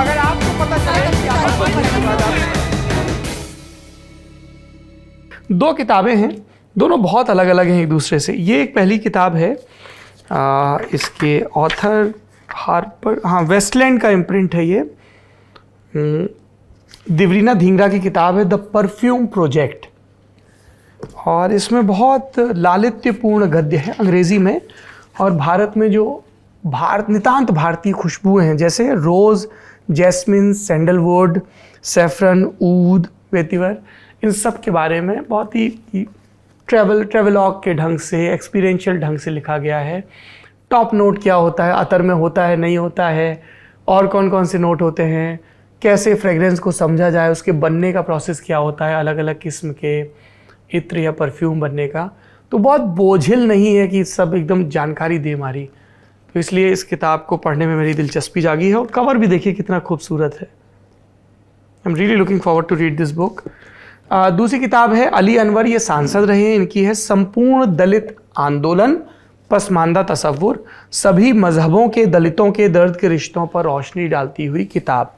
अगर आपको पता चले कि दो किताबें हैं, दोनों बहुत अलग अलग हैं एक दूसरे से। ये एक पहली किताब है, इसके ऑथर हार्पर, वेस्टलैंड का इम्प्रिंट है ये। देवरीना धींगरा की किताब है द परफ्यूम प्रोजेक्ट, और इसमें बहुत लालित्यपूर्ण गद्य है अंग्रेजी में। और भारत में जो नितांत भारतीय खुशबुएं हैं, जैसे रोज़, जैस्मिन, सैंडलवुड, सैफरन, ऊद, वेतिवर, इन सब के बारे में बहुत ही ट्रेवलॉग के ढंग से, एक्सपीरियंशियल ढंग से लिखा गया है। टॉप नोट क्या होता है, अतर में होता है नहीं होता है, और कौन कौन से नोट होते हैं, कैसे फ्रेगरेंस को समझा जाए, उसके बनने का प्रोसेस क्या होता है, अलग अलग किस्म के इत्र या परफ्यूम बनने का। तो बहुत बोझिल नहीं है कि सब एकदम जानकारी दे मारी। तो इसलिए इस किताब को पढ़ने में मेरी दिलचस्पी जागी है। और कवर भी देखिए कितना खूबसूरत है। I am really looking forward to read this book. दूसरी किताब है अली अनवर, ये सांसद रहे हैं, इनकी है संपूर्ण दलित आंदोलन, पसमानदा तसव्वुर, सभी मजहबों के दलितों के दर्द के रिश्तों पर रोशनी डालती हुई किताब।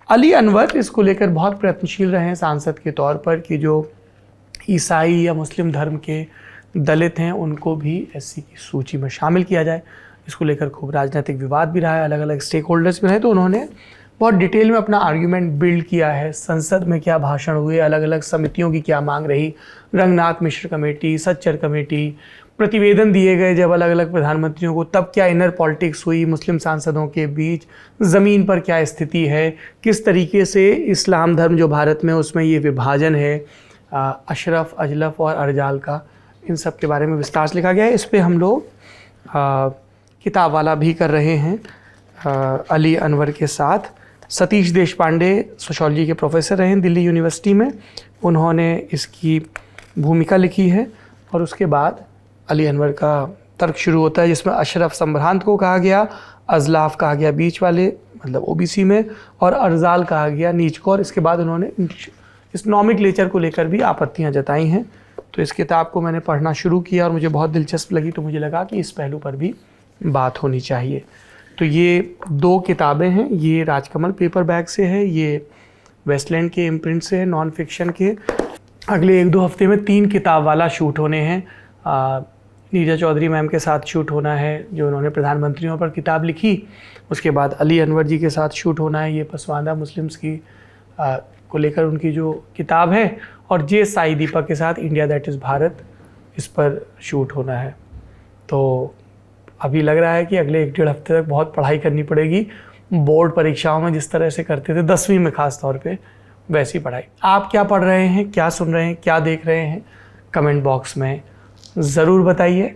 अली अनवर इसको लेकर बहुत प्रयत्नशील रहे हैं सांसद के तौर पर कि जो ईसाई या मुस्लिम धर्म के दलित हैं उनको भी एससी की सूची में शामिल किया जाए। इसको लेकर खूब राजनीतिक विवाद भी रहा है, अलग अलग स्टेक होल्डर्स भी रहे, तो उन्होंने बहुत डिटेल में अपना आर्ग्यूमेंट बिल्ड किया है। संसद में क्या भाषण हुए, अलग अलग समितियों की क्या मांग रही, रंगनाथ मिश्र कमेटी, सच्चर कमेटी, प्रतिवेदन दिए गए जब अलग अलग प्रधानमंत्रियों को, तब क्या इनर पॉलिटिक्स हुई मुस्लिम सांसदों के बीच, ज़मीन पर क्या स्थिति है, किस तरीके से इस्लाम धर्म जो भारत में उसमें ये विभाजन है अशरफ, अजलफ और अर्जाल का, इन सब के बारे में विस्तार से लिखा गया है। इस पर हम लोग किताब वाला भी कर रहे हैं अली अनवर के साथ। सतीश देशपांडे सोशोलॉजी के प्रोफेसर रहे हैं दिल्ली यूनिवर्सिटी में, उन्होंने इसकी भूमिका लिखी है। और उसके बाद अली अनवर का तर्क शुरू होता है, जिसमें अशरफ संभ्रांत को कहा गया, अजलाफ कहा गया बीच वाले मतलब ओबीसी में, और अर्जाल कहा गया नीच को। और इसके बाद उन्होंने इस नॉमेनक्लेचर को लेकर भी आपत्तियां जताई हैं। तो इस किताब को मैंने पढ़ना शुरू किया और मुझे बहुत दिलचस्प लगी, तो मुझे लगा कि इस पहलू पर भी बात होनी चाहिए। तो ये दो किताबें हैं, ये राजकमल पेपर बैग से है, ये वेस्टलैंड के इम्प्रिंट से है, नॉन फिक्शन के। अगले 1-2 हफ्ते में 3 किताब वाला शूट होने हैं। नीरजा चौधरी मैम के साथ शूट होना है, जो उन्होंने प्रधानमंत्रियों पर किताब लिखी। उसके बाद अली अनवर जी के साथ शूट होना है, ये पसमानदा मुस्लिम्स की को लेकर उनकी जो किताब है। और जे साई दीपक के साथ इंडिया दैट इज़ भारत, इस पर शूट होना है। तो अभी लग रहा है कि अगले 1-1.5 हफ्ते तक बहुत पढ़ाई करनी पड़ेगी। बोर्ड परीक्षाओं में जिस तरह से करते थे 10वीं में ख़ास तौर पे, वैसी पढ़ाई। आप क्या पढ़ रहे हैं, क्या सुन रहे हैं, क्या देख रहे हैं, कमेंट बॉक्स में ज़रूर बताइए।